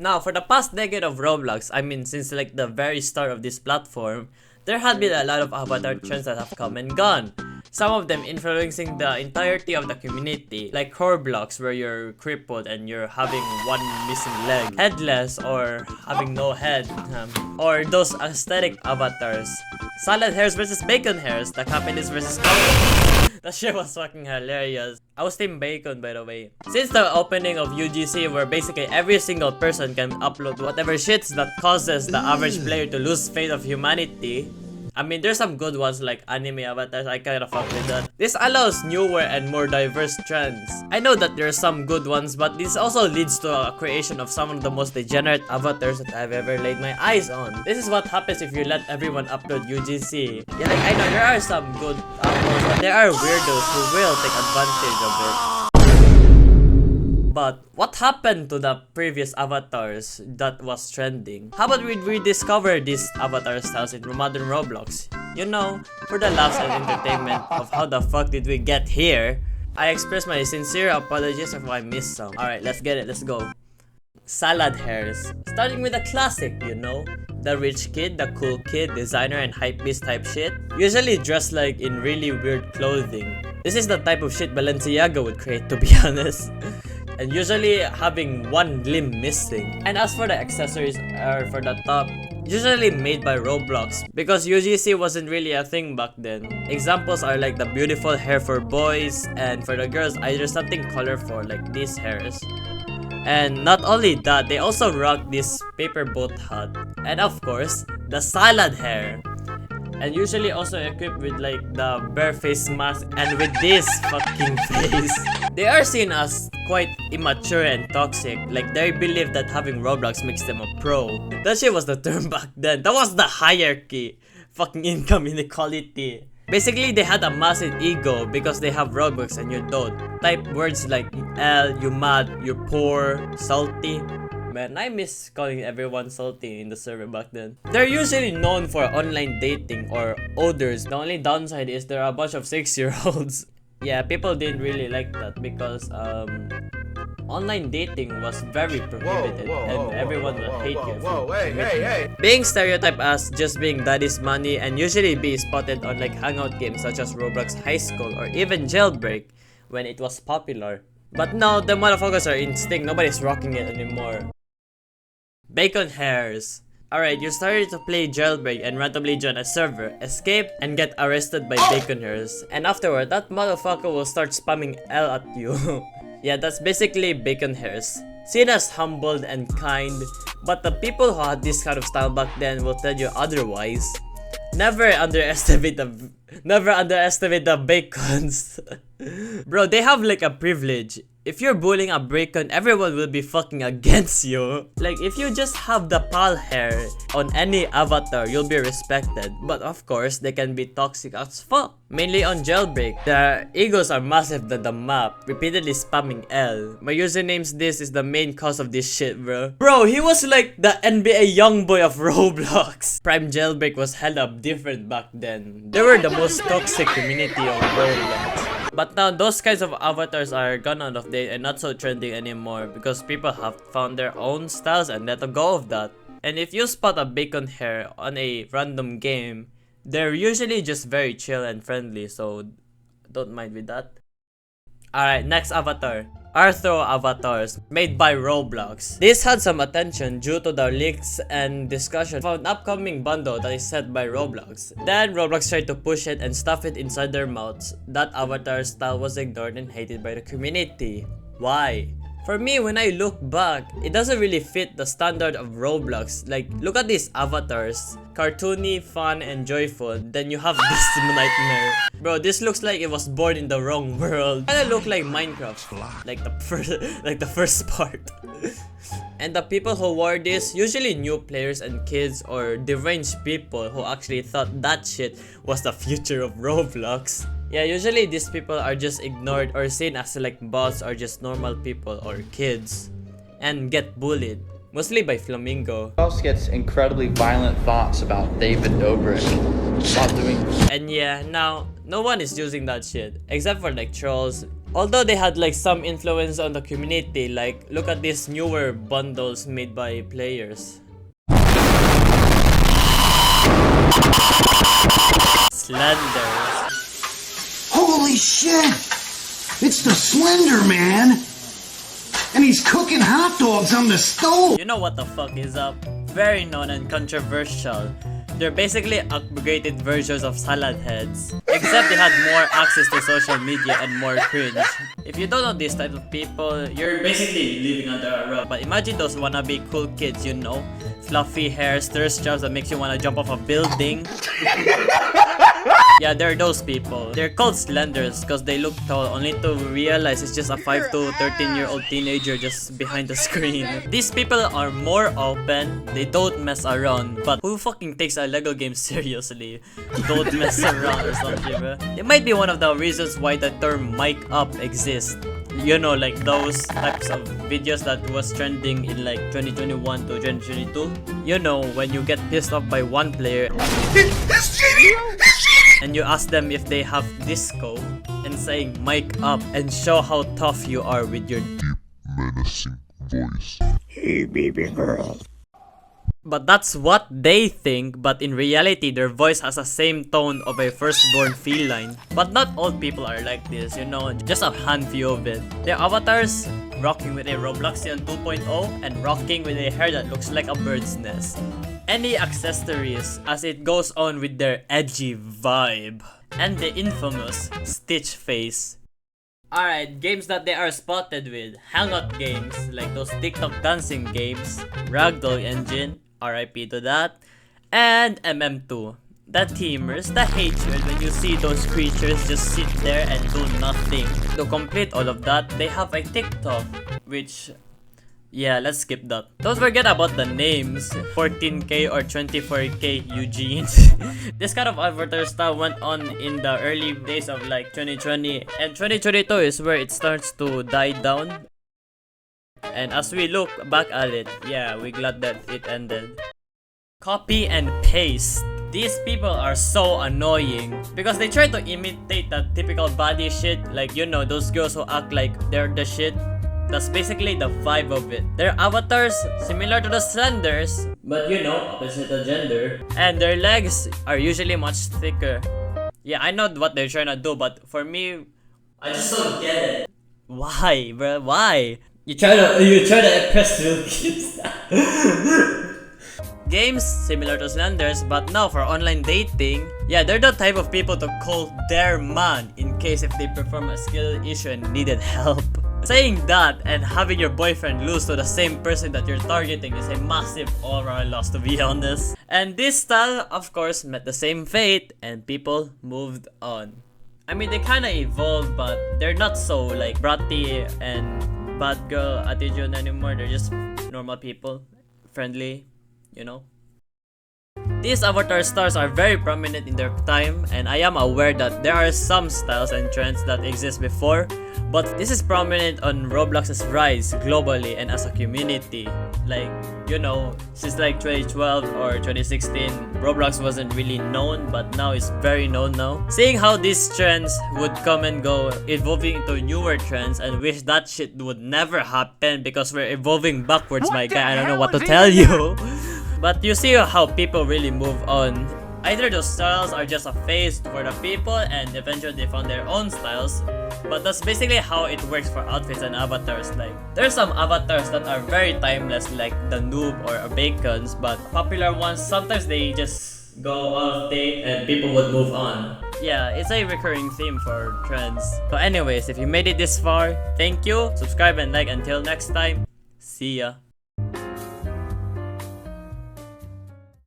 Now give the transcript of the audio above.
Now, for the past decade of Roblox, I mean since like the very start of this platform, there had been a lot of avatar trends that have come and gone. Some of them influencing the entirety of the community, like ROBLOX where you're crippled and you're having one missing leg, headless or having no head, or those aesthetic avatars, salad hairs versus bacon hairs, the Japanese versus that shit was fucking hilarious. I was team bacon, by the way. Since the opening of UGC where basically every single person can upload whatever shits that causes the average player to lose faith of humanity, I mean, there's some good ones like anime avatars, I kinda fuck with that. This allows newer and more diverse trends. I know that there are some good ones, but this also leads to a creation of some of the most degenerate avatars that I've ever laid my eyes on. This is what happens if you let everyone upload UGC. Yeah, like, I know there are some good uploads, but there are weirdos who will take advantage of it. But what happened to the previous avatars that was trending? How about we rediscover these avatar styles in modern Roblox? You know, for the laughs and entertainment of how the fuck did we get here, I express my sincere apologies if I missed some. Alright, let's get it, let's go. Salad hairs. Starting with a classic, you know? The rich kid, the cool kid, designer and hypebeast type shit. Usually dressed like in really weird clothing. This is the type of shit Balenciaga would create, to be honest. And usually having one limb missing. And as for the accessories for the top, usually made by Roblox because UGC wasn't really a thing back then. Examples are like the beautiful hair for boys, and for the girls either something colorful like these hairs. And not only that, they also rock this paper boat hat, and of course the salad hair. And usually also equipped with like the bare face mask and with this fucking face. They are seen as quite immature and toxic, like they believe that having Roblox makes them a pro. That shit was the term back then. That was the hierarchy. Fucking income inequality. Basically, they had a massive ego because they have Robux and you don't. Type words like L, you mad, you're poor, salty. Man, I miss calling everyone salty in the server back then. They're usually known for online dating or odors. The only downside is there are a bunch of 6-year-olds. Yeah, people didn't really like that because online dating was very prohibited and everyone will hate you. Being stereotyped as just being daddy's money and usually be spotted on like hangout games such as Roblox High School or even Jailbreak when it was popular. But now the motherfuckers are instinct, nobody's rocking it anymore. Bacon hairs. Alright, you started to play Jailbreak and randomly join a server, escape, and get arrested by bacon hairs. And afterward, that motherfucker will start spamming L at you. Yeah, that's basically bacon hairs. Seen as humbled and kind, but the people who had this kind of style back then will tell you otherwise. Never underestimate the bacons. Bro, they have like a privilege. If you're bullying a bacon, everyone will be fucking against you. Like, if you just have the pal hair on any avatar, you'll be respected. But of course, they can be toxic as fuck. Mainly on Jailbreak, their egos are massive than the map, repeatedly spamming L. My username's this is the main cause of this shit, bro. Bro, he was like the NBA youngboy of Roblox. Prime Jailbreak was held up different back then. They were the most toxic community of Roblox. But now those kinds of avatars are gone out of date and not so trending anymore because people have found their own styles and let go of that. And if you spot a bacon hair on a random game, they're usually just very chill and friendly, so don't mind with that. Alright, next avatar. Rthro Avatars, made by Roblox. This had some attention due to the leaks and discussion of an upcoming bundle that is set by Roblox. Then Roblox tried to push it and stuff it inside their mouths. That avatar style was ignored and hated by the community. Why? For me, when I look back, it doesn't really fit the standard of Roblox. Like, look at these avatars. Cartoony, fun, and joyful. Then you have this nightmare. Bro, this looks like it was born in the wrong world. Kinda look like Minecraft. Like the first part. And the people who wore this, usually new players and kids or deranged people who actually thought that shit was the future of Roblox. Yeah, usually these people are just ignored or seen as like bots or just normal people or kids and get bullied, mostly by Flamingo. Also gets incredibly violent thoughts about David Dobrik not doing. And yeah, now no one is using that shit except for like trolls Although they had like some influence on the community, like look at these newer bundles made by players. Slenders. Holy shit! It's the Slender Man! And he's cooking hot dogs on the stove! You know what the fuck is up? Very known and controversial. They're basically upgraded versions of salad heads. Except they had more access to social media and more cringe. If you don't know these type of people, you're basically living under a rock. But imagine those wannabe cool kids, you know? Fluffy hair, thirst traps that makes you wanna jump off a building. Yeah, they're those people. They're called Slenders because they look tall, only to realize it's just a 5 to 13-year-old teenager just behind the screen. These people are more open, they don't mess around, but who fucking takes a Lego game seriously? Don't mess around or something, bro. It might be one of the reasons why the term mic up exists. You know, like those types of videos that was trending in like 2021 to 2022. You know, when you get pissed off by one player and you ask them if they have disco and saying mic up and show how tough you are with your deep menacing voice. Hey baby girl. But that's what they think, but in reality their voice has the same tone of a firstborn feline. But not all people are like this, you know, just a handful of it. Their avatars rocking with a Robloxian 2.0 and rocking with a hair that looks like a bird's nest. Any accessories as it goes on with their edgy vibe. And the infamous Stitch face. Alright, games that they are spotted with. Hangout games, like those TikTok dancing games. Ragdoll Engine, RIP to that. And MM2. The teamers, the hatred when you see those creatures just sit there and do nothing. To complete all of that, they have a TikTok, which... yeah, let's skip that. Don't forget about the names. 14k or 24k Eugene. This kind of avatar style went on in the early days of like 2020. And 2022 is where it starts to die down. And as we look back at it, yeah, we're glad that it ended. Copy and paste. These people are so annoying because they try to imitate that typical body shit. Like, you know, those girls who act like they're the shit. That's basically the vibe of it. Their avatars similar to the Slenders, but you know, opposite the gender. And their legs are usually much thicker. Yeah, I know what they're trying to do, but for me, I just don't get it. Why, bro? Why? You try to impress little kids. Games similar to Slenders, but now for online dating, yeah, they're the type of people to call their man in case if they perform a skill issue and needed help. Saying that and having your boyfriend lose to the same person that you're targeting is a massive aura loss, to be honest. And this style, of course, met the same fate and people moved on. I mean, they kinda evolved, but they're not so like bratty and bad girl attitude anymore. They're just normal people, friendly, you know. These avatar stars are very prominent in their time, and I am aware that there are some styles and trends that exist before, but this is prominent on Roblox's rise globally and as a community. Like, you know, since like 2012 or 2016, Roblox wasn't really known, but now it's very known now. Seeing how these trends would come and go, evolving into newer trends, and wish that shit would never happen because we're evolving backwards, my guy. I don't know what to tell you. But you see how people really move on. Either those styles are just a phase for the people and eventually they found their own styles. But that's basically how it works for outfits and avatars. Like, there's some avatars that are very timeless, like the noob or bacons, but popular ones, sometimes they just go out of date and people would move on. Yeah, it's a recurring theme for trends. So anyways, if you made it this far, thank you, subscribe and like. Until next time, see ya.